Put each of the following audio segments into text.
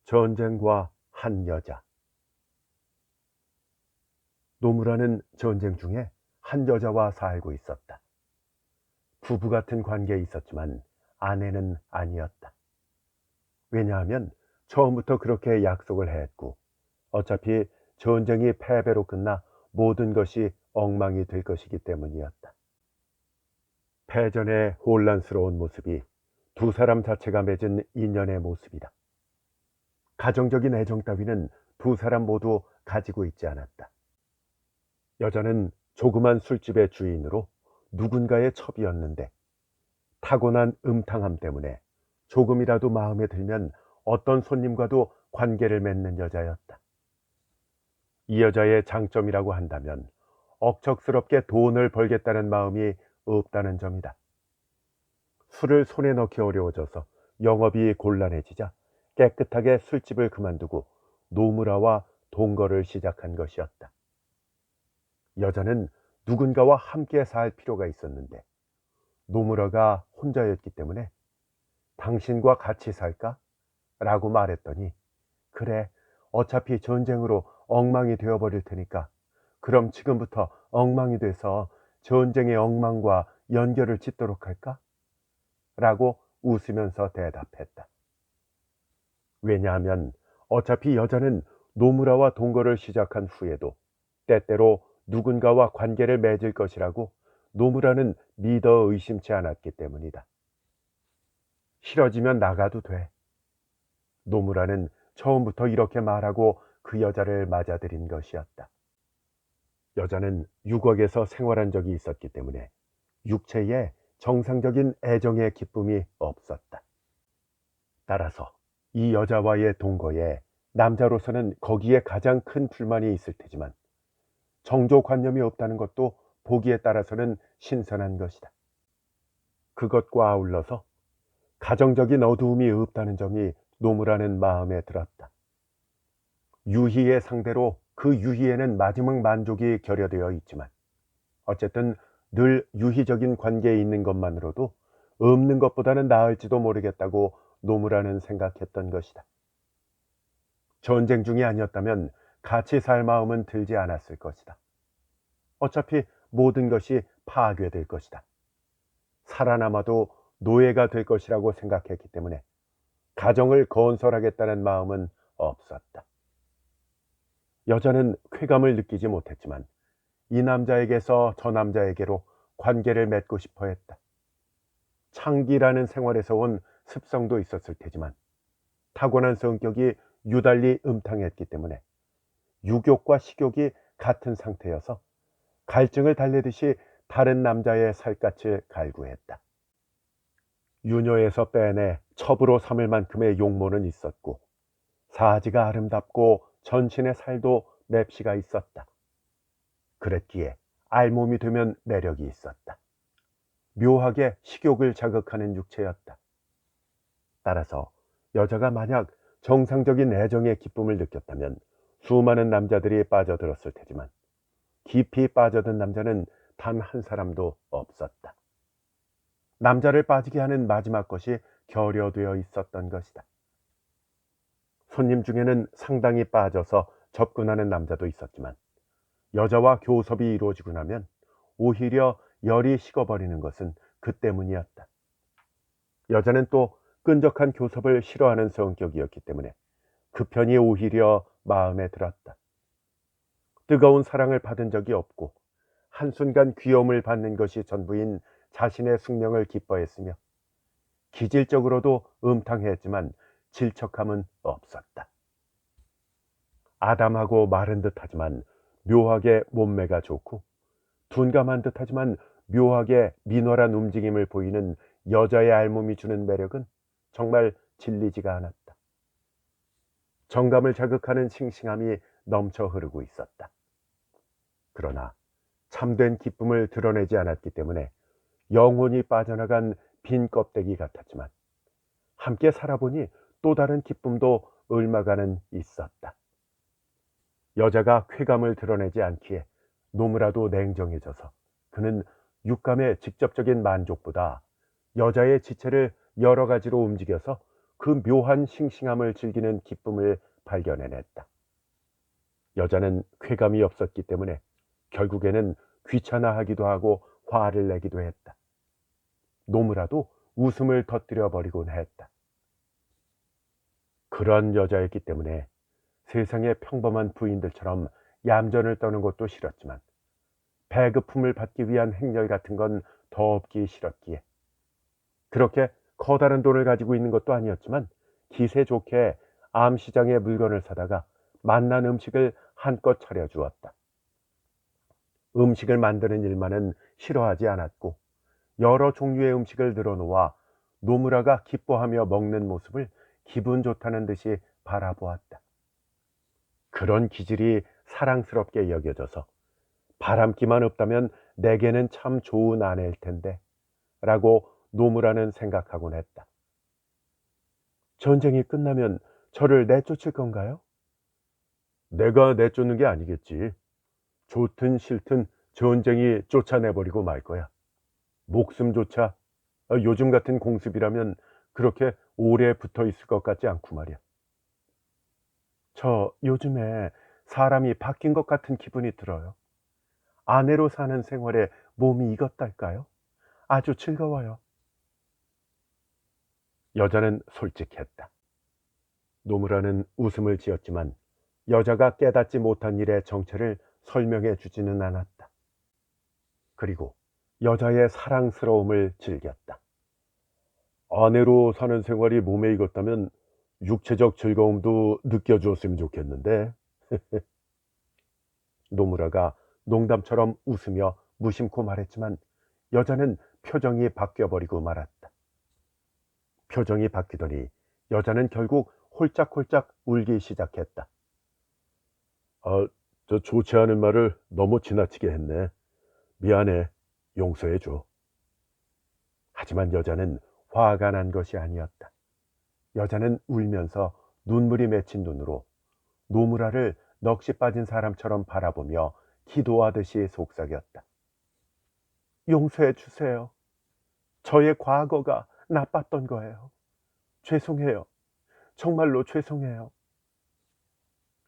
전쟁과 한 여자. 노무라는 전쟁 중에 한 여자와 살고 있었다. 부부 같은 관계에 있었지만 아내는 아니었다. 왜냐하면 처음부터 그렇게 약속을 했고 어차피 전쟁이 패배로 끝나 모든 것이 엉망이 될 것이기 때문이었다. 패전의 혼란스러운 모습이 두 사람 자체가 맺은 인연의 모습이다. 가정적인 애정 따위는 두 사람 모두 가지고 있지 않았다. 여자는 조그만 술집의 주인으로 누군가의 첩이었는데 타고난 음탕함 때문에 조금이라도 마음에 들면 어떤 손님과도 관계를 맺는 여자였다. 이 여자의 장점이라고 한다면 억척스럽게 돈을 벌겠다는 마음이 없다는 점이다. 술을 손에 넣기 어려워져서 영업이 곤란해지자 깨끗하게 술집을 그만두고 노무라와 동거를 시작한 것이었다. 여자는 누군가와 함께 살 필요가 있었는데 노무라가 혼자였기 때문에 당신과 같이 살까? 라고 말했더니 그래, 어차피 전쟁으로 엉망이 되어버릴 테니까 그럼 지금부터 엉망이 돼서 전쟁의 엉망과 연결을 짓도록 할까? 라고 웃으면서 대답했다. 왜냐하면 어차피 여자는 노무라와 동거를 시작한 후에도 때때로 누군가와 관계를 맺을 것이라고 노무라는 믿어 의심치 않았기 때문이다. 싫어지면 나가도 돼. 노무라는 처음부터 이렇게 말하고 그 여자를 맞아들인 것이었다. 여자는 육역에서 생활한 적이 있었기 때문에 육체에 정상적인 애정의 기쁨이 없었다. 따라서 이 여자와의 동거에 남자로서는 거기에 가장 큰 불만이 있을 테지만 정조관념이 없다는 것도 보기에 따라서는 신선한 것이다. 그것과 아울러서 가정적인 어두움이 없다는 점이 노무라는 마음에 들었다. 유희의 상대로 그 유희에는 마지막 만족이 결여되어 있지만 어쨌든 늘 유희적인 관계에 있는 것만으로도 없는 것보다는 나을지도 모르겠다고 노무라는 생각했던 것이다. 전쟁 중이 아니었다면 같이 살 마음은 들지 않았을 것이다. 어차피 모든 것이 파괴될 것이다. 살아남아도 노예가 될 것이라고 생각했기 때문에 가정을 건설하겠다는 마음은 없었다. 여자는 쾌감을 느끼지 못했지만 이 남자에게서 저 남자에게로 관계를 맺고 싶어 했다. 창기라는 생활에서 온 습성도 있었을 테지만 타고난 성격이 유달리 음탕했기 때문에 유욕과 식욕이 같은 상태여서 갈증을 달래듯이 다른 남자의 살갗을 갈구했다. 유녀에서 빼내 첩으로 삼을 만큼의 용모는 있었고 사지가 아름답고 전신의 살도 맵시가 있었다. 그랬기에 알몸이 되면 매력이 있었다. 묘하게 식욕을 자극하는 육체였다. 따라서 여자가 만약 정상적인 애정의 기쁨을 느꼈다면 수많은 남자들이 빠져들었을 테지만 깊이 빠져든 남자는 단 한 사람도 없었다. 남자를 빠지게 하는 마지막 것이 결여되어 있었던 것이다. 손님 중에는 상당히 빠져서 접근하는 남자도 있었지만 여자와 교섭이 이루어지고 나면 오히려 열이 식어버리는 것은 그 때문이었다. 여자는 또 끈적한 교섭을 싫어하는 성격이었기 때문에 그 편이 오히려 마음에 들었다. 뜨거운 사랑을 받은 적이 없고 한순간 귀여움을 받는 것이 전부인 자신의 숙명을 기뻐했으며 기질적으로도 음탕했지만 질척함은 없었다. 아담하고 마른 듯하지만 묘하게 몸매가 좋고 둔감한 듯하지만 묘하게 민활한 움직임을 보이는 여자의 알몸이 주는 매력은 정말 질리지가 않았다. 정감을 자극하는 싱싱함이 넘쳐 흐르고 있었다. 그러나 참된 기쁨을 드러내지 않았기 때문에 영혼이 빠져나간 빈 껍데기 같았지만 함께 살아보니 또 다른 기쁨도 얼마간은 있었다. 여자가 쾌감을 드러내지 않기에 노무라도 냉정해져서 그는 육감의 직접적인 만족보다 여자의 지체를 여러 가지로 움직여서 그 묘한 싱싱함을 즐기는 기쁨을 발견해냈다. 여자는 쾌감이 없었기 때문에 결국에는 귀찮아하기도 하고 화를 내기도 했다. 노무라도 웃음을 터뜨려 버리곤 했다. 그런 여자였기 때문에 세상의 평범한 부인들처럼 얌전을 떠는 것도 싫었지만 배급품을 받기 위한 행렬 같은 건 더 없기 싫었기에, 그렇게 커다란 돈을 가지고 있는 것도 아니었지만 기세 좋게 암시장에 물건을 사다가 맛난 음식을 한껏 차려주었다. 음식을 만드는 일만은 싫어하지 않았고 여러 종류의 음식을 늘어놓아 노무라가 기뻐하며 먹는 모습을 기분 좋다는 듯이 바라보았다. 그런 기질이 사랑스럽게 여겨져서 바람기만 없다면 내게는 참 좋은 아내일 텐데 라고 노무라는 생각하곤 했다. 전쟁이 끝나면 저를 내쫓을 건가요? 내가 내쫓는 게 아니겠지. 좋든 싫든 전쟁이 쫓아내버리고 말 거야. 목숨조차 요즘 같은 공습이라면 그렇게 오래 붙어 있을 것 같지 않고 말이야. 저 요즘에 사람이 바뀐 것 같은 기분이 들어요. 아내로 사는 생활에 몸이 익었달까요? 아주 즐거워요. 여자는 솔직했다. 노무라는 웃음을 지었지만 여자가 깨닫지 못한 일의 정체를 설명해 주지는 않았다. 그리고 여자의 사랑스러움을 즐겼다. 아내로 사는 생활이 몸에 익었다면 육체적 즐거움도 느껴주었으면 좋겠는데. 노무라가 농담처럼 웃으며 무심코 말했지만 여자는 표정이 바뀌어버리고 말았다. 표정이 바뀌더니 여자는 결국 홀짝홀짝 울기 시작했다. 저 좋지 않은 말을 너무 지나치게 했네. 미안해. 용서해줘. 하지만 여자는 화가 난 것이 아니었다. 여자는 울면서 눈물이 맺힌 눈으로 노무라를 넋이 빠진 사람처럼 바라보며 기도하듯이 속삭였다. 용서해 주세요. 저의 과거가 나빴던 거예요. 죄송해요. 정말로 죄송해요.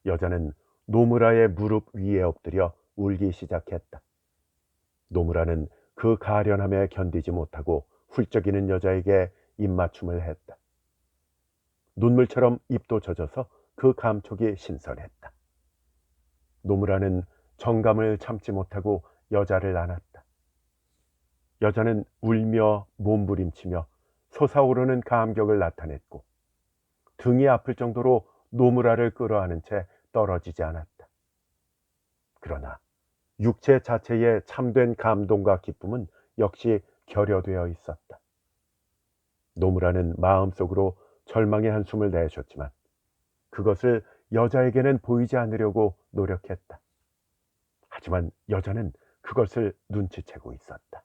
여자는 노무라의 무릎 위에 엎드려 울기 시작했다. 노무라는 그 가련함에 견디지 못하고 훌쩍이는 여자에게 입맞춤을 했다. 눈물처럼 입도 젖어서 그 감촉이 신선했다. 노무라는 정감을 참지 못하고 여자를 안았다. 여자는 울며 몸부림치며 솟아오르는 감격을 나타냈고 등이 아플 정도로 노무라를 끌어안은 채 떨어지지 않았다. 그러나 육체 자체의 참된 감동과 기쁨은 역시 결여되어 있었다. 노무라는 마음속으로 절망의 한숨을 내쉬었지만 그것을 여자에게는 보이지 않으려고 노력했다. 하지만 여자는 그것을 눈치채고 있었다.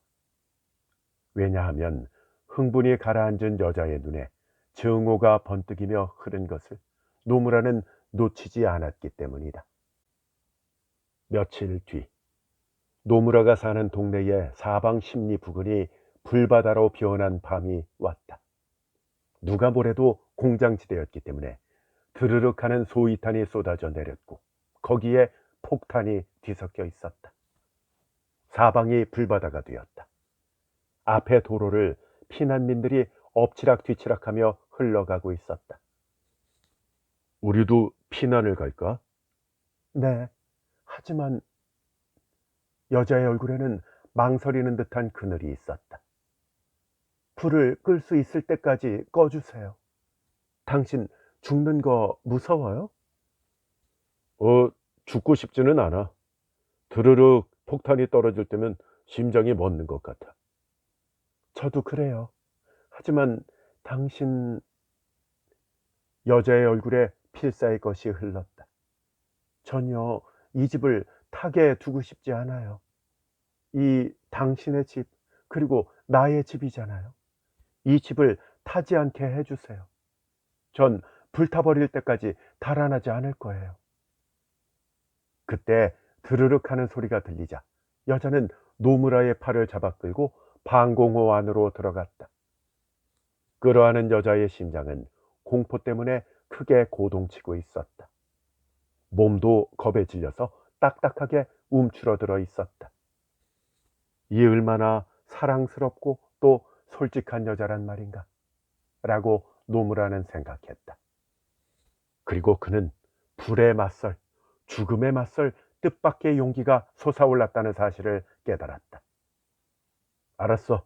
왜냐하면 흥분이 가라앉은 여자의 눈에 증오가 번뜩이며 흐른 것을 노무라는 놓치지 않았기 때문이다. 며칠 뒤 노무라가 사는 동네에 사방 십리 부근이 불바다로 변한 밤이 왔다. 누가 뭐래도 공장지대였기 때문에 드르륵하는 소위탄이 쏟아져 내렸고 거기에 폭탄이 뒤섞여 있었다. 사방이 불바다가 되었다. 앞의 도로를 피난민들이 엎치락뒤치락하며 흘러가고 있었다. 우리도 피난을 갈까? 네. 하지만 여자의 얼굴에는 망설이는 듯한 그늘이 있었다. 불을 끌 수 있을 때까지 꺼주세요. 당신 죽는 거 무서워요? 어, 죽고 싶지는 않아. 드르륵 폭탄이 떨어질 때면 심장이 멎는 것 같아. 저도 그래요. 하지만 당신... 여자의 얼굴에 필사의 것이 흘렀다. 전혀 이 집을 타게 두고 싶지 않아요. 이 당신의 집, 그리고 나의 집이잖아요. 이 집을 타지 않게 해주세요. 전 불타버릴 때까지 달아나지 않을 거예요. 그때 드르륵 하는 소리가 들리자 여자는 노무라의 팔을 잡아 끌고 방공호 안으로 들어갔다. 끌어안은 여자의 심장은 공포 때문에 크게 고동치고 있었다. 몸도 겁에 질려서 딱딱하게 움츠러들어 있었다. 이 얼마나 사랑스럽고 또 솔직한 여자란 말인가 라고 노무라는 생각했다. 그리고 그는 불에 맞설, 죽음에 맞설 뜻밖의 용기가 솟아올랐다는 사실을 깨달았다. 알았어.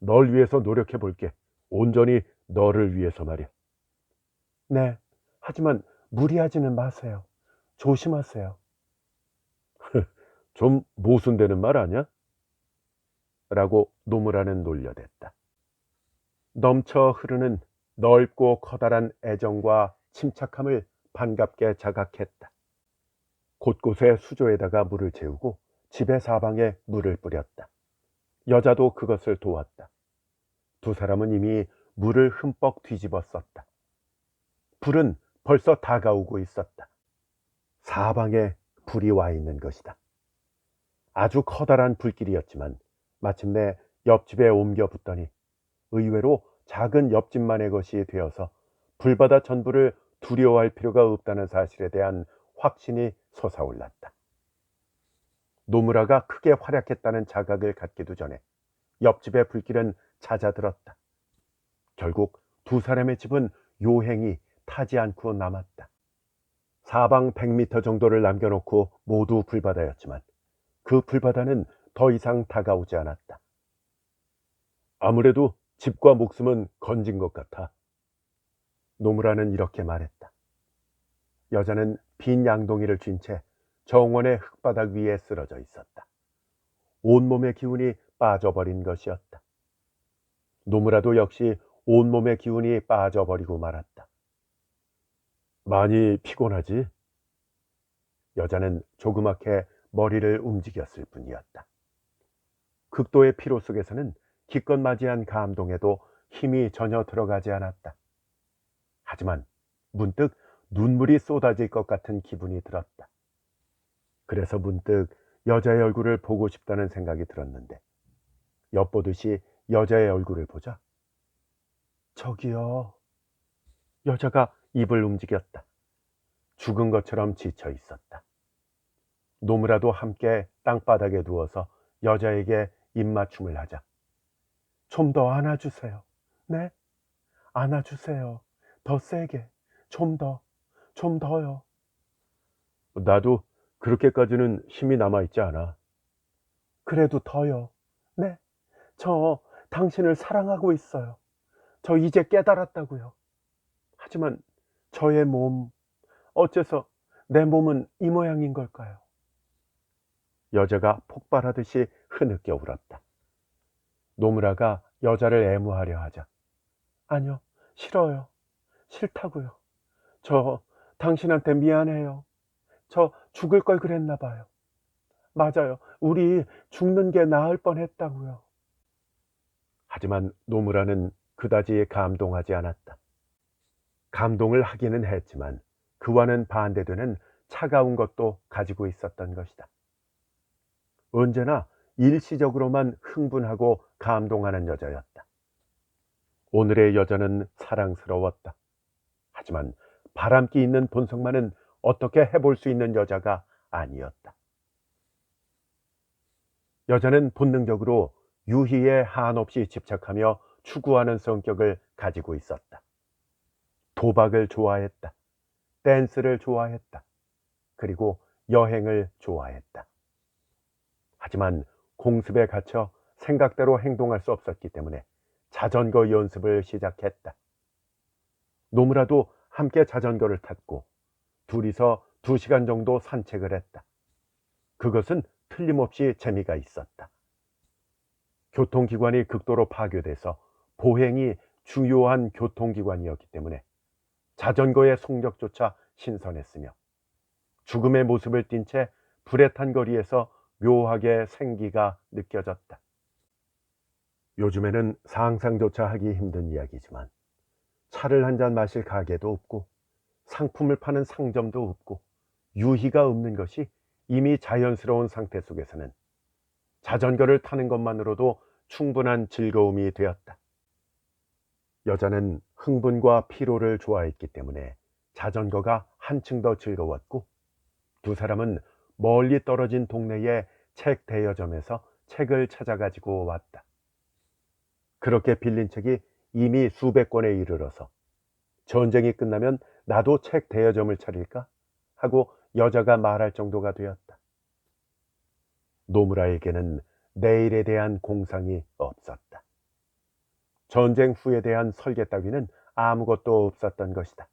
널 위해서 노력해 볼게. 온전히 너를 위해서 말이야. 네. 하지만 무리하지는 마세요. 조심하세요. 좀 모순되는 말 아니야? 라고 노무라는 놀려댔다. 넘쳐 흐르는 넓고 커다란 애정과 침착함을 반갑게 자각했다. 곳곳에 수조에다가 물을 채우고 집의 사방에 물을 뿌렸다. 여자도 그것을 도왔다. 두 사람은 이미 물을 흠뻑 뒤집었었다. 불은 벌써 다가오고 있었다. 사방에 불이 와 있는 것이다. 아주 커다란 불길이었지만 마침내 옆집에 옮겨 붙더니 의외로 작은 옆집만의 것이 되어서 불바다 전부를 두려워할 필요가 없다는 사실에 대한 확신이 솟아올랐다. 노무라가 크게 활약했다는 자각을 갖기도 전에 옆집의 불길은 잦아들었다. 결국 두 사람의 집은 요행이 타지 않고 남았다. 사방 100m 정도를 남겨놓고 모두 불바다였지만 그 불바다는 더 이상 다가오지 않았다. 아무래도 집과 목숨은 건진 것 같아. 노무라는 이렇게 말했다. 여자는 빈 양동이를 쥔 채 정원의 흙바닥 위에 쓰러져 있었다. 온몸의 기운이 빠져버린 것이었다. 노무라도 역시 온몸의 기운이 빠져버리고 말았다. 많이 피곤하지? 여자는 조그맣게 머리를 움직였을 뿐이었다. 극도의 피로 속에서는 기껏 맞이한 감동에도 힘이 전혀 들어가지 않았다. 하지만 문득 눈물이 쏟아질 것 같은 기분이 들었다. 그래서 문득 여자의 얼굴을 보고 싶다는 생각이 들었는데 엿보듯이 여자의 얼굴을 보자 저기요. 여자가 입을 움직였다. 죽은 것처럼 지쳐 있었다. 노무라도 함께 땅바닥에 누워서 여자에게 입맞춤을 하자. 좀 더 안아주세요. 네? 안아주세요. 더 세게. 좀 더요. 나도 그렇게까지는 힘이 남아있지 않아. 그래도 더요. 네? 저 당신을 사랑하고 있어요. 저 이제 깨달았다고요. 하지만 저의 몸, 어째서 내 몸은 이 모양인 걸까요? 여자가 폭발하듯이 흐느껴 울었다. 노무라가 여자를 애무하려 하자. 아니요, 싫어요. 싫다고요. 저 당신한테 미안해요. 저 죽을 걸 그랬나 봐요. 맞아요. 우리 죽는 게 나을 뻔했다고요. 하지만 노무라는 그다지 감동하지 않았다. 감동을 하기는 했지만 그와는 반대되는 차가운 것도 가지고 있었던 것이다. 언제나 일시적으로만 흥분하고 감동하는 여자였다. 오늘의 여자는 사랑스러웠다. 하지만 바람기 있는 본성만은 어떻게 해볼 수 있는 여자가 아니었다. 여자는 본능적으로 유희에 한없이 집착하며 추구하는 성격을 가지고 있었다. 도박을 좋아했다. 댄스를 좋아했다. 그리고 여행을 좋아했다. 하지만 공습에 갇혀 생각대로 행동할 수 없었기 때문에 자전거 연습을 시작했다. 노무라도 함께 자전거를 탔고 둘이서 2시간 정도 산책을 했다. 그것은 틀림없이 재미가 있었다. 교통기관이 극도로 파괴돼서 보행이 중요한 교통기관이었기 때문에 자전거의 속력조차 신선했으며 죽음의 모습을 띤 채 불에 탄 거리에서 묘하게 생기가 느껴졌다. 요즘에는 상상조차 하기 힘든 이야기지만 차를 한 잔 마실 가게도 없고 상품을 파는 상점도 없고 유희가 없는 것이 이미 자연스러운 상태 속에서는 자전거를 타는 것만으로도 충분한 즐거움이 되었다. 여자는 흥분과 피로를 좋아했기 때문에 자전거가 한층 더 즐거웠고, 두 사람은 멀리 떨어진 동네의 책 대여점에서 책을 찾아가지고 왔다. 그렇게 빌린 책이 이미 수백 권에 이르러서 전쟁이 끝나면 나도 책 대여점을 차릴까 하고 여자가 말할 정도가 되었다. 노무라에게는 내일에 대한 공상이 없었다. 전쟁 후에 대한 설계 따위는 아무것도 없었던 것이다.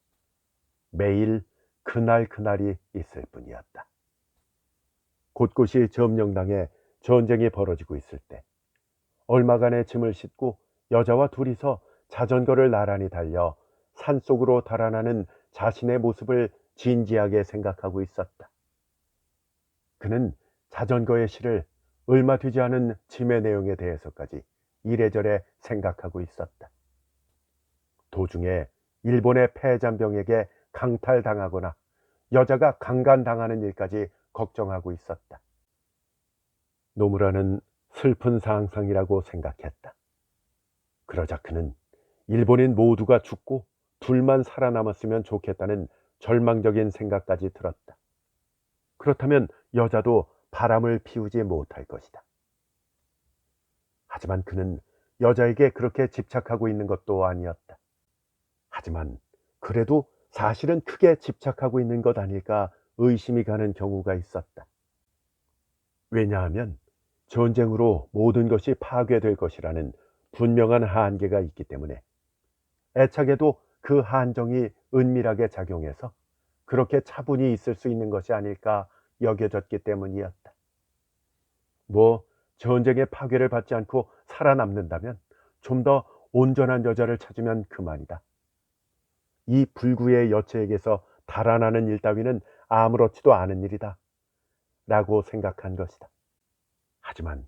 매일 그날 그날이 있을 뿐이었다. 곳곳이 점령당해 전쟁이 벌어지고 있을 때 얼마간의 짐을 싣고 여자와 둘이서 자전거를 나란히 달려 산속으로 달아나는 자신의 모습을 진지하게 생각하고 있었다. 그는 자전거의 실을 얼마 되지 않은 짐의 내용에 대해서까지 이래저래 생각하고 있었다. 도중에 일본의 패잔병에게 강탈당하거나 여자가 강간당하는 일까지 걱정하고 있었다. 노무라는 슬픈 상상이라고 생각했다. 그러자 그는 일본인 모두가 죽고 둘만 살아남았으면 좋겠다는 절망적인 생각까지 들었다. 그렇다면 여자도 바람을 피우지 못할 것이다. 하지만 그는 여자에게 그렇게 집착하고 있는 것도 아니었다. 하지만 그래도 사실은 크게 집착하고 있는 것 아닐까 의심이 가는 경우가 있었다. 왜냐하면 전쟁으로 모든 것이 파괴될 것이라는 분명한 한계가 있기 때문에 애착에도 그 한정이 은밀하게 작용해서 그렇게 차분히 있을 수 있는 것이 아닐까 여겨졌기 때문이었다. 전쟁의 파괴를 받지 않고 살아남는다면 좀 더 온전한 여자를 찾으면 그만이다. 이 불구의 여체에게서 달아나는 일 따위는 아무렇지도 않은 일이다 라고 생각한 것이다. 하지만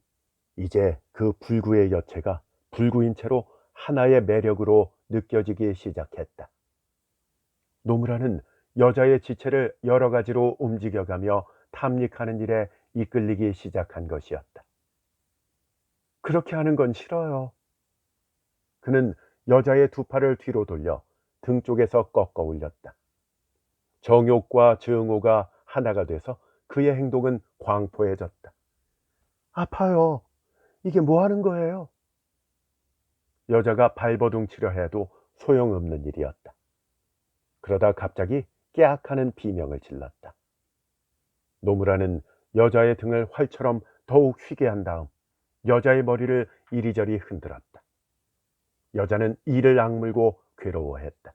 이제 그 불구의 여체가 불구인 채로 하나의 매력으로 느껴지기 시작했다. 노무라는 여자의 지체를 여러 가지로 움직여가며 탐닉하는 일에 이끌리기 시작한 것이었다. 그렇게 하는 건 싫어요. 그는 여자의 두 팔을 뒤로 돌려 등 쪽에서 꺾어 올렸다. 정욕과 증오가 하나가 돼서 그의 행동은 광포해졌다. 아파요. 이게 뭐 하는 거예요? 여자가 발버둥 치려 해도 소용없는 일이었다. 그러다 갑자기 깨악하는 비명을 질렀다. 노무라는 여자의 등을 활처럼 더욱 휘게 한 다음 여자의 머리를 이리저리 흔들었다. 여자는 이를 악물고 괴로워했다.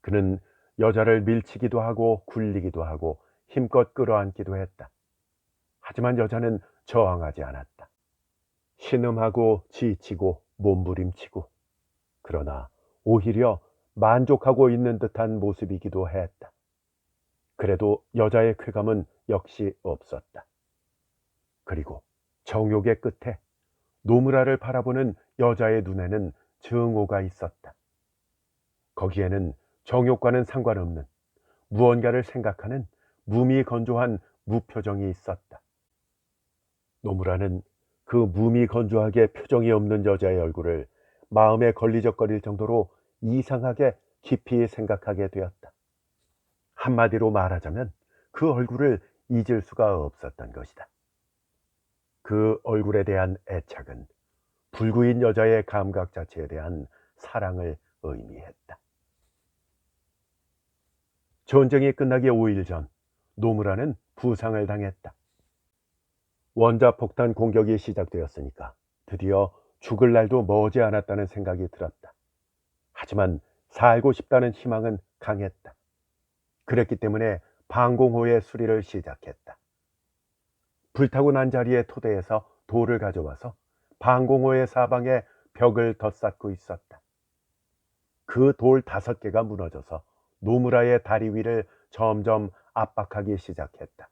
그는 여자를 밀치기도 하고 굴리기도 하고 힘껏 끌어안기도 했다. 하지만 여자는 저항하지 않았다. 신음하고 지치고 몸부림치고, 그러나 오히려 만족하고 있는 듯한 모습이기도 했다. 그래도 여자의 쾌감은 역시 없었다. 그리고 정욕의 끝에 노무라를 바라보는 여자의 눈에는 증오가 있었다. 거기에는 정욕과는 상관없는 무언가를 생각하는 무미건조한 무표정이 있었다. 노무라는 그 무미건조하게 표정이 없는 여자의 얼굴을 마음에 걸리적거릴 정도로 이상하게 깊이 생각하게 되었다. 한마디로 말하자면 그 얼굴을 잊을 수가 없었던 것이다. 그 얼굴에 대한 애착은 불구인 여자의 감각 자체에 대한 사랑을 의미했다. 전쟁이 끝나기 5일 전 노무라는 부상을 당했다. 원자폭탄 공격이 시작되었으니까 드디어 죽을 날도 머지 않았다는 생각이 들었다. 하지만 살고 싶다는 희망은 강했다. 그랬기 때문에 방공호의 수리를 시작했다. 불타고 난 자리의 토대에서 돌을 가져와서 방공호의 사방에 벽을 덧쌓고 있었다. 그 돌 5개가 무너져서 노무라의 다리 위를 점점 압박하기 시작했다.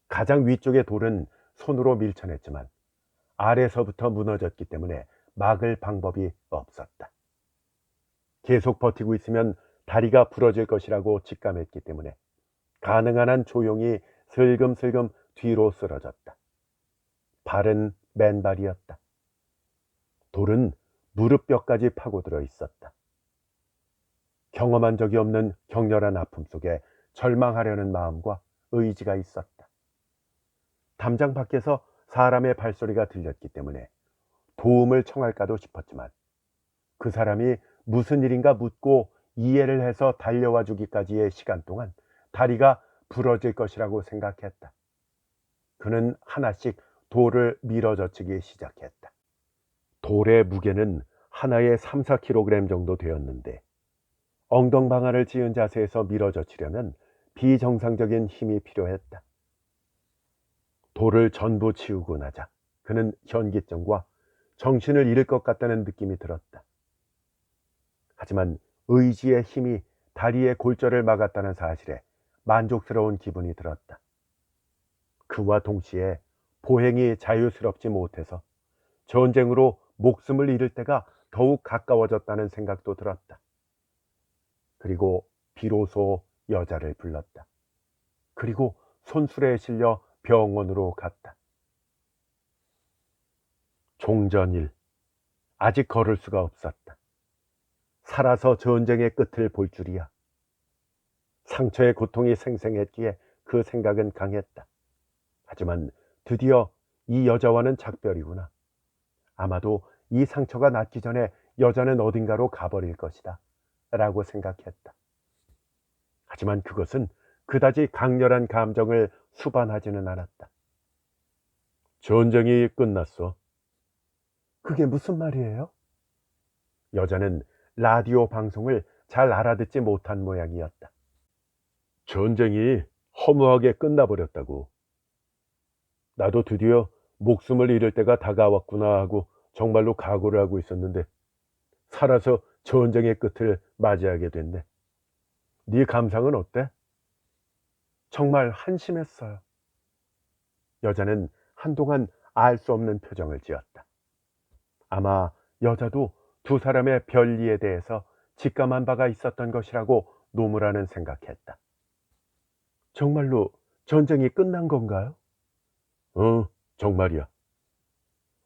가장 위쪽의 돌은 손으로 밀쳐냈지만 아래서부터 무너졌기 때문에 막을 방법이 없었다. 계속 버티고 있으면 다리가 부러질 것이라고 직감했기 때문에 가능한 한 조용히 슬금슬금 뒤로 쓰러졌다. 발은 맨발이었다. 돌은 무릎뼈까지 파고들어 있었다. 경험한 적이 없는 격렬한 아픔 속에 절망하려는 마음과 의지가 있었다. 담장 밖에서 사람의 발소리가 들렸기 때문에 도움을 청할까도 싶었지만 그 사람이 무슨 일인가 묻고 이해를 해서 달려와 주기까지의 시간 동안 다리가 부러질 것이라고 생각했다. 그는 하나씩 돌을 밀어젖히기 시작했다. 돌의 무게는 하나에 3, 4kg 정도 되었는데 엉덩방아를 쥐은 자세에서 밀어젖히려면 비정상적인 힘이 필요했다. 돌을 전부 치우고 나자 그는 현기증과 정신을 잃을 것 같다는 느낌이 들었다. 하지만 의지의 힘이 다리의 골절을 막았다는 사실에 만족스러운 기분이 들었다. 그와 동시에 보행이 자유스럽지 못해서 전쟁으로 목숨을 잃을 때가 더욱 가까워졌다는 생각도 들었다. 그리고 비로소 여자를 불렀다. 그리고 손수레에 실려 병원으로 갔다. 종전일, 아직 걸을 수가 없었다. 살아서 전쟁의 끝을 볼 줄이야. 상처의 고통이 생생했기에 그 생각은 강했다. 하지만 드디어 이 여자와는 작별이구나. 아마도 이 상처가 낫기 전에 여자는 어딘가로 가버릴 것이다 라고 생각했다. 하지만 그것은 그다지 강렬한 감정을 수반하지는 않았다. 전쟁이 끝났어. 그게 무슨 말이에요? 여자는 라디오 방송을 잘 알아듣지 못한 모양이었다. 전쟁이 허무하게 끝나버렸다고. 나도 드디어 목숨을 잃을 때가 다가왔구나 하고 정말로 각오를 하고 있었는데 살아서 전쟁의 끝을 맞이하게 됐네. 네 감상은 어때? 정말 한심했어요. 여자는 한동안 알 수 없는 표정을 지었다. 아마 여자도 두 사람의 별리에 대해서 직감한 바가 있었던 것이라고 노무라는 생각했다. 정말로 전쟁이 끝난 건가요? 정말이야.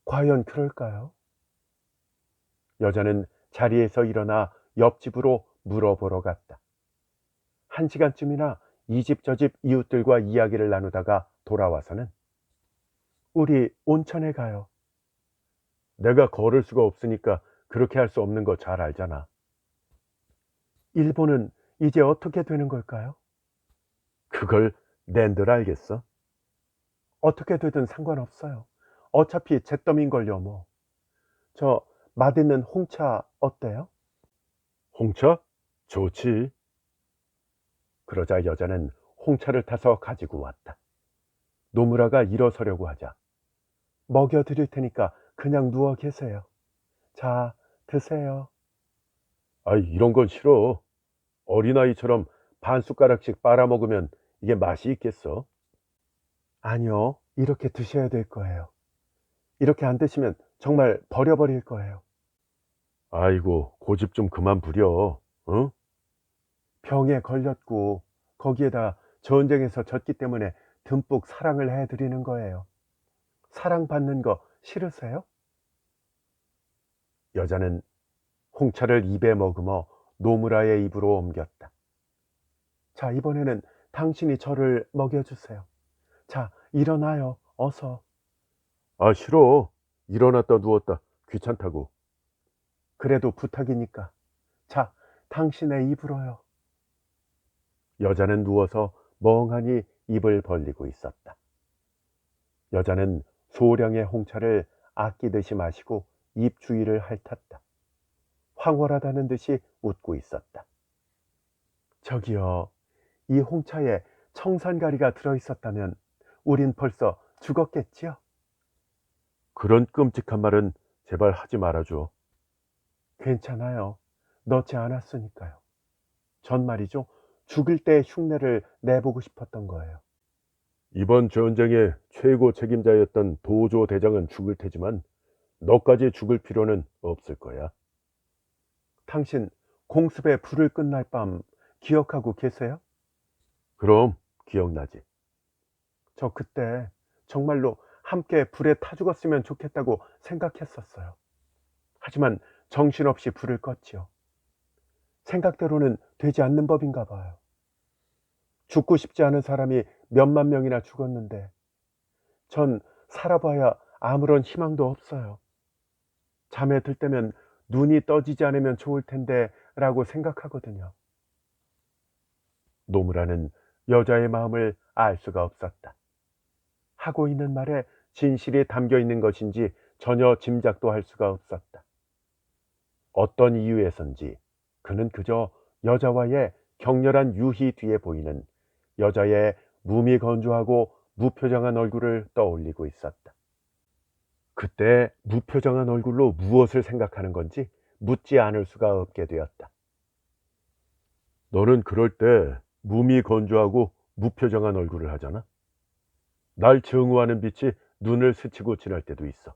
과연 그럴까요? 여자는 자리에서 일어나 옆집으로 물어보러 갔다. 1시간쯤이나 이 집 저 집 이웃들과 이야기를 나누다가 돌아와서는 우리 온천에 가요. 내가 걸을 수가 없으니까 그렇게 할 수 없는 거 잘 알잖아. 일본은 이제 어떻게 되는 걸까요? 그걸 낸들 알겠어? 어떻게 되든 상관없어요. 어차피 잿더미인걸요 뭐. 저 맛있는 홍차 어때요? 홍차? 좋지. 그러자 여자는 홍차를 타서 가지고 왔다. 노무라가 일어서려고 하자 먹여드릴 테니까 그냥 누워 계세요. 자, 드세요. 아이, 이런 건 싫어. 어린아이처럼 반 숟가락씩 빨아먹으면 이게 맛이 있겠어? 아니요, 이렇게 드셔야 될 거예요. 이렇게 안 드시면 정말 버려버릴 거예요. 아이고, 고집 좀 그만 부려. 응? 병에 걸렸고 거기에다 전쟁에서 졌기 때문에 듬뿍 사랑을 해드리는 거예요. 사랑받는 거 싫으세요? 여자는 홍차를 입에 머금어 노무라의 입으로 옮겼다. 자, 이번에는 당신이 저를 먹여주세요. 자, 일어나요. 어서. 아, 싫어. 일어났다 누웠다. 귀찮다고. 그래도 부탁이니까. 자, 당신의 입으로요. 여자는 누워서 멍하니 입을 벌리고 있었다. 여자는 소량의 홍차를 아끼듯이 마시고 입 주위를 핥았다. 황홀하다는 듯이 웃고 있었다. 저기요, 이 홍차에 청산가리가 들어있었다면 우린 벌써 죽었겠지요? 그런 끔찍한 말은 제발 하지 말아줘. 괜찮아요. 넣지 않았으니까요. 전 말이죠. 죽을 때 흉내를 내보고 싶었던 거예요. 이번 전쟁의 최고 책임자였던 도조 대장은 죽을 테지만 너까지 죽을 필요는 없을 거야. 당신 공습에 불을 끝날 밤 기억하고 계세요? 그럼 기억나지. 저 그때 정말로 함께 불에 타 죽었으면 좋겠다고 생각했었어요. 하지만 정신없이 불을 껐지요. 생각대로는 되지 않는 법인가 봐요. 죽고 싶지 않은 사람이 몇만 명이나 죽었는데 전 살아봐야 아무런 희망도 없어요. 잠에 들 때면 눈이 떠지지 않으면 좋을 텐데 라고 생각하거든요. 노무라는 여자의 마음을 알 수가 없었다. 하고 있는 말에 진실이 담겨 있는 것인지 전혀 짐작도 할 수가 없었다. 어떤 이유에선지 그는 그저 여자와의 격렬한 유희 뒤에 보이는 여자의 무미건조하고 무표정한 얼굴을 떠올리고 있었다. 그때 무표정한 얼굴로 무엇을 생각하는 건지 묻지 않을 수가 없게 되었다. 너는 그럴 때 무미건조하고 무표정한 얼굴을 하잖아. 날 증오하는 빛이 눈을 스치고 지날 때도 있어.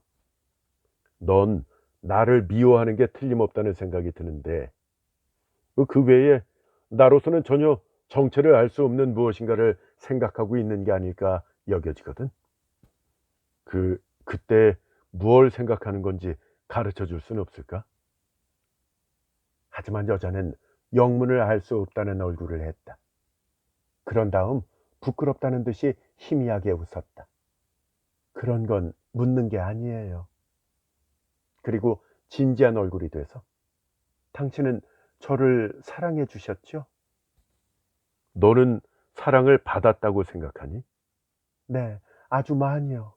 넌 나를 미워하는 게 틀림없다는 생각이 드는데 그 외에 나로서는 전혀 정체를 알 수 없는 무엇인가를 생각하고 있는 게 아닐까 여겨지거든. 그때 무엇을 생각하는 건지 가르쳐 줄 수는 없을까? 하지만 여자는 영문을 알 수 없다는 얼굴을 했다. 그런 다음 부끄럽다는 듯이 희미하게 웃었다. 그런 건 묻는 게 아니에요. 그리고 진지한 얼굴이 돼서 당신은 저를 사랑해 주셨죠? 너는 사랑을 받았다고 생각하니? 네, 아주 많이요.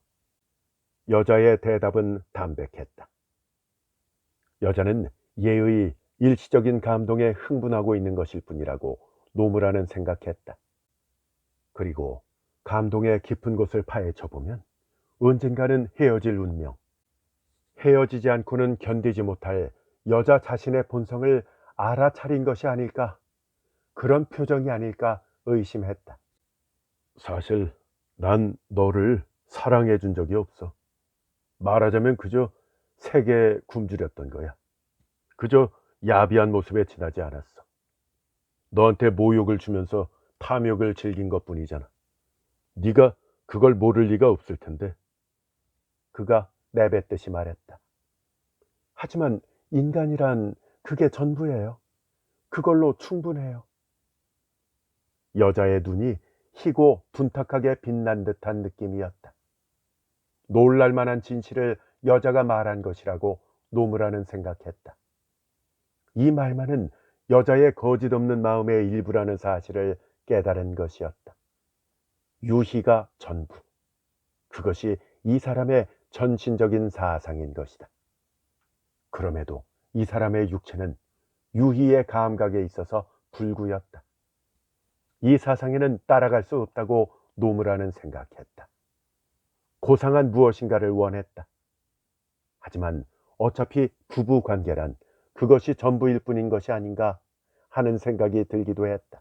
여자의 대답은 담백했다. 여자는 예의 일시적인 감동에 흥분하고 있는 것일 뿐이라고 노무라는 생각했다. 그리고 감동의 깊은 곳을 파헤쳐 보면 언젠가는 헤어질 운명, 헤어지지 않고는 견디지 못할 여자 자신의 본성을 알아차린 것이 아닐까, 그런 표정이 아닐까 의심했다. 사실 난 너를 사랑해 준 적이 없어. 말하자면 그저 세게 굶주렸던 거야. 그저 야비한 모습에 지나지 않았어. 너한테 모욕을 주면서 탐욕을 즐긴 것뿐이잖아. 네가 그걸 모를 리가 없을 텐데. 그가 내뱉듯이 말했다. 하지만 인간이란 그게 전부예요. 그걸로 충분해요. 여자의 눈이 희고 분탁하게 빛난 듯한 느낌이었다. 놀랄 만한 진실을 여자가 말한 것이라고 노무라는 생각했다. 이 말만은 여자의 거짓 없는 마음의 일부라는 사실을 깨달은 것이었다. 유희가 전부. 그것이 이 사람의 전신적인 사상인 것이다. 그럼에도 이 사람의 육체는 유희의 감각에 있어서 불구였다. 이 사상에는 따라갈 수 없다고 노무라는 생각했다. 고상한 무엇인가를 원했다. 하지만 어차피 부부 관계란 그것이 전부일 뿐인 것이 아닌가 하는 생각이 들기도 했다.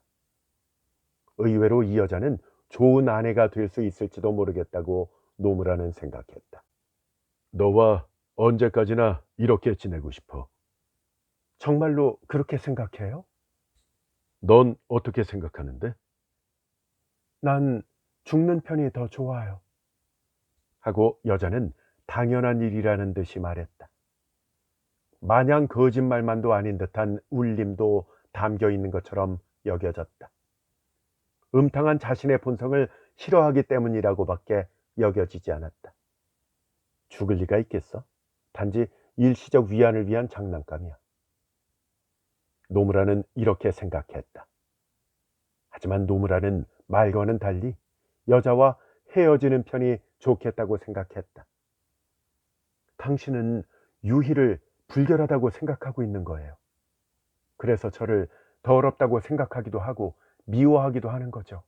의외로 이 여자는 좋은 아내가 될 수 있을지도 모르겠다고 노무라는 생각했다. 너와 언제까지나 이렇게 지내고 싶어. 정말로 그렇게 생각해요? 넌 어떻게 생각하는데? 난 죽는 편이 더 좋아요. 하고 여자는 당연한 일이라는 듯이 말했다. 마냥 거짓말만도 아닌 듯한 울림도 담겨 있는 것처럼 여겨졌다. 음탕한 자신의 본성을 싫어하기 때문이라고밖에 여겨지지 않았다. 죽을 리가 있겠어? 단지 일시적 위안을 위한 장난감이야. 노무라는 이렇게 생각했다. 하지만 노무라는 말과는 달리 여자와 헤어지는 편이 좋겠다고 생각했다. 당신은 유희를 불결하다고 생각하고 있는 거예요. 그래서 저를 더럽다고 생각하기도 하고 미워하기도 하는 거죠.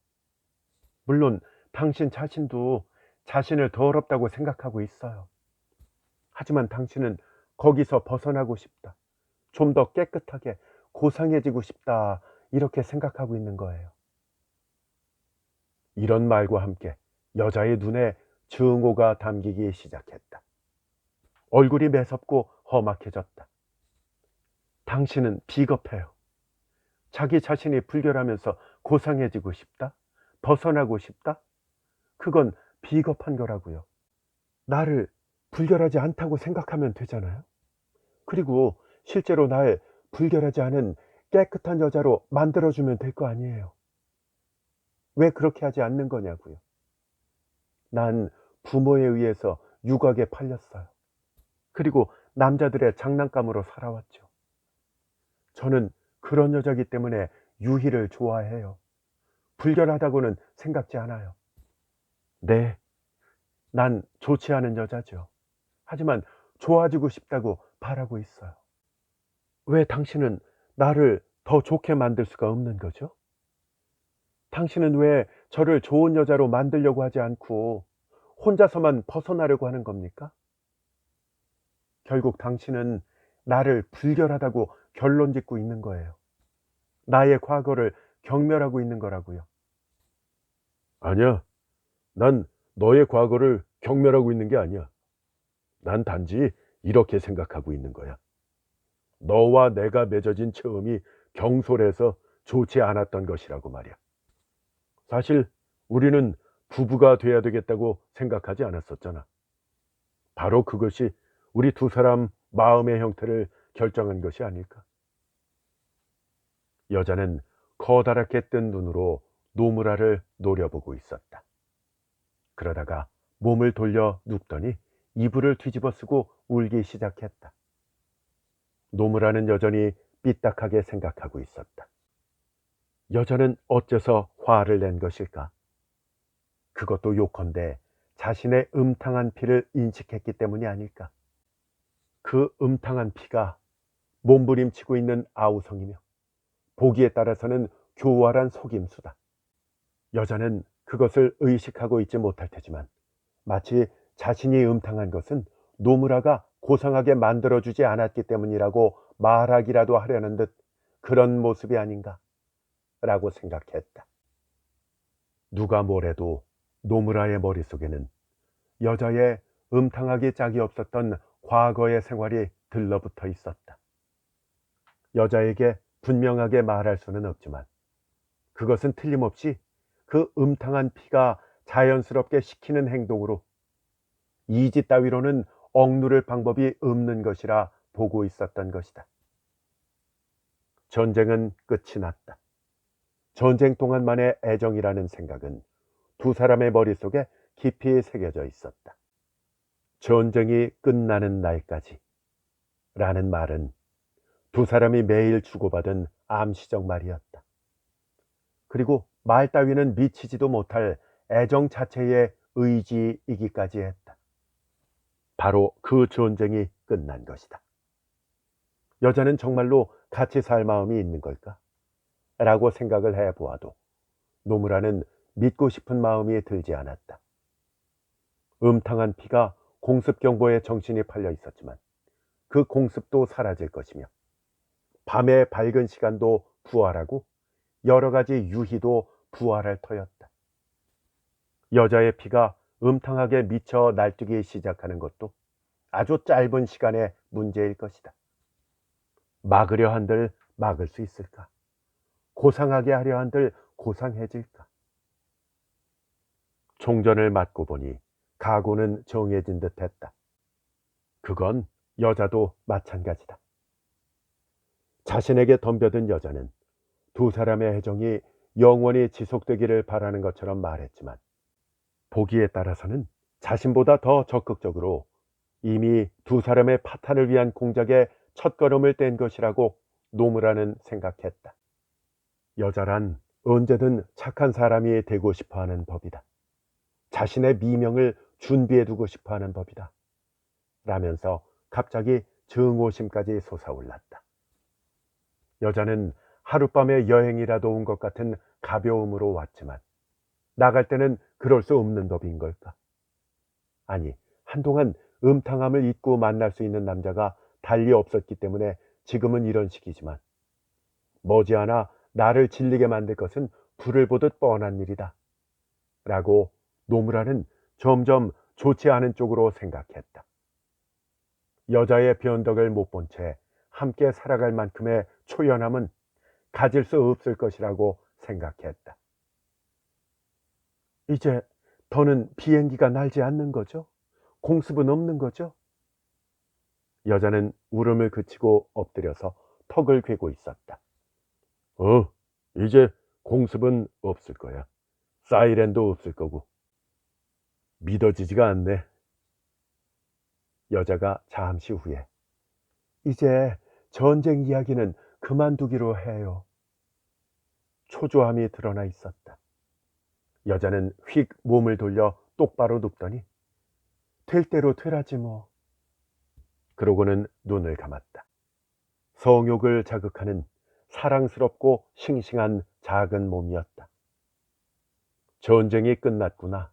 물론 당신 자신도 자신을 더럽다고 생각하고 있어요. 하지만 당신은 거기서 벗어나고 싶다. 좀 더 깨끗하게 고상해지고 싶다. 이렇게 생각하고 있는 거예요. 이런 말과 함께 여자의 눈에 증오가 담기기 시작했다. 얼굴이 매섭고 험악해졌다. 당신은 비겁해요. 자기 자신이 불결하면서 고상해지고 싶다? 벗어나고 싶다? 그건 비겁한 거라고요. 나를 불결하지 않다고 생각하면 되잖아요. 그리고 실제로 날 불결하지 않은 깨끗한 여자로 만들어주면 될 거 아니에요. 왜 그렇게 하지 않는 거냐고요. 난 부모에 의해서 유곽에 팔렸어요. 그리고 남자들의 장난감으로 살아왔죠. 저는 그런 여자기 때문에 유희를 좋아해요. 불결하다고는 생각지 않아요. 네, 난 좋지 않은 여자죠. 하지만 좋아지고 싶다고 바라고 있어요. 왜 당신은 나를 더 좋게 만들 수가 없는 거죠? 당신은 왜 저를 좋은 여자로 만들려고 하지 않고 혼자서만 벗어나려고 하는 겁니까? 결국 당신은 나를 불결하다고 결론 짓고 있는 거예요. 나의 과거를 경멸하고 있는 거라고요. 아니야. 난 너의 과거를 경멸하고 있는 게 아니야. 난 단지 이렇게 생각하고 있는 거야. 너와 내가 맺어진 처음이 경솔해서 좋지 않았던 것이라고 말이야. 사실 우리는 부부가 돼야 되겠다고 생각하지 않았었잖아. 바로 그것이 우리 두 사람 마음의 형태를 결정한 것이 아닐까. 여자는 커다랗게 뜬 눈으로 노무라를 노려보고 있었다. 그러다가 몸을 돌려 눕더니 이불을 뒤집어 쓰고 울기 시작했다. 노무라는 여전히 삐딱하게 생각하고 있었다. 여자는 어째서 화를 낸 것일까? 그것도 요컨대 자신의 음탕한 피를 인식했기 때문이 아닐까? 그 음탕한 피가 몸부림치고 있는 아우성이며 보기에 따라서는 교활한 속임수다. 여자는 그것을 의식하고 있지 못할 테지만 마치 자신이 음탕한 것은 노무라가 고상하게 만들어주지 않았기 때문이라고 말하기라도 하려는 듯 그런 모습이 아닌가 라고 생각했다. 누가 뭐래도 노무라의 머릿속에는 여자의 음탕하기 짝이 없었던 과거의 생활이 들러붙어 있었다. 여자에게 분명하게 말할 수는 없지만 그것은 틀림없이 그 음탕한 피가 자연스럽게 시키는 행동으로 이지 따위로는 억누를 방법이 없는 것이라 보고 있었던 것이다. 전쟁은 끝이 났다. 전쟁 동안만의 애정이라는 생각은 두 사람의 머릿속에 깊이 새겨져 있었다. 전쟁이 끝나는 날까지 라는 말은 두 사람이 매일 주고받은 암시적 말이었다. 그리고 말 따위는 미치지도 못할 애정 자체의 의지이기까지 했다. 바로 그 전쟁이 끝난 것이다. 여자는 정말로 같이 살 마음이 있는 걸까? 라고 생각을 해보아도 노무라는 믿고 싶은 마음이 들지 않았다. 음탕한 피가 공습경보에 정신이 팔려 있었지만 그 공습도 사라질 것이며 밤의 밝은 시간도 부활하고 여러 가지 유희도 부활할 터였다. 여자의 피가 음탕하게 미쳐 날뛰기 시작하는 것도 아주 짧은 시간의 문제일 것이다. 막으려 한들 막을 수 있을까? 고상하게 하려 한들 고상해질까? 총전을 맞고 보니 각오는 정해진 듯 했다. 그건 여자도 마찬가지다. 자신에게 덤벼든 여자는 두 사람의 애정이 영원히 지속되기를 바라는 것처럼 말했지만 보기에 따라서는 자신보다 더 적극적으로 이미 두 사람의 파탄을 위한 공작에 첫걸음을 뗀 것이라고 노무라는 생각했다. 여자란 언제든 착한 사람이 되고 싶어하는 법이다. 자신의 미명을 준비해두고 싶어하는 법이다. 라면서 갑자기 증오심까지 솟아올랐다. 여자는 하룻밤의 여행이라도 온 것 같은 가벼움으로 왔지만 나갈 때는 그럴 수 없는 법인 걸까? 아니, 한동안 음탕함을 잊고 만날 수 있는 남자가 달리 없었기 때문에 지금은 이런 식이지만 머지않아 나를 질리게 만들 것은 불을 보듯 뻔한 일이다. 라고 노무라는 점점 좋지 않은 쪽으로 생각했다. 여자의 변덕을 못 본 채 함께 살아갈 만큼의 초연함은 가질 수 없을 것이라고 생각했다. 이제 더는 비행기가 날지 않는 거죠? 공습은 없는 거죠? 여자는 울음을 그치고 엎드려서 턱을 괴고 있었다. 이제 공습은 없을 거야. 사이렌도 없을 거고. 믿어지지가 않네. 여자가 잠시 후에 이제 전쟁 이야기는 그만두기로 해요. 초조함이 드러나 있었다. 여자는 휙 몸을 돌려 똑바로 눕더니 될 대로 되라지 뭐. 그러고는 눈을 감았다. 성욕을 자극하는 사랑스럽고 싱싱한 작은 몸이었다. 전쟁이 끝났구나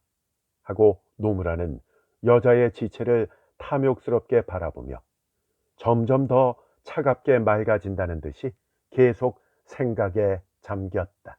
하고 노무라는 여자의 지체를 탐욕스럽게 바라보며 점점 더 차갑게 맑아진다는 듯이 계속 생각에 잠겼다.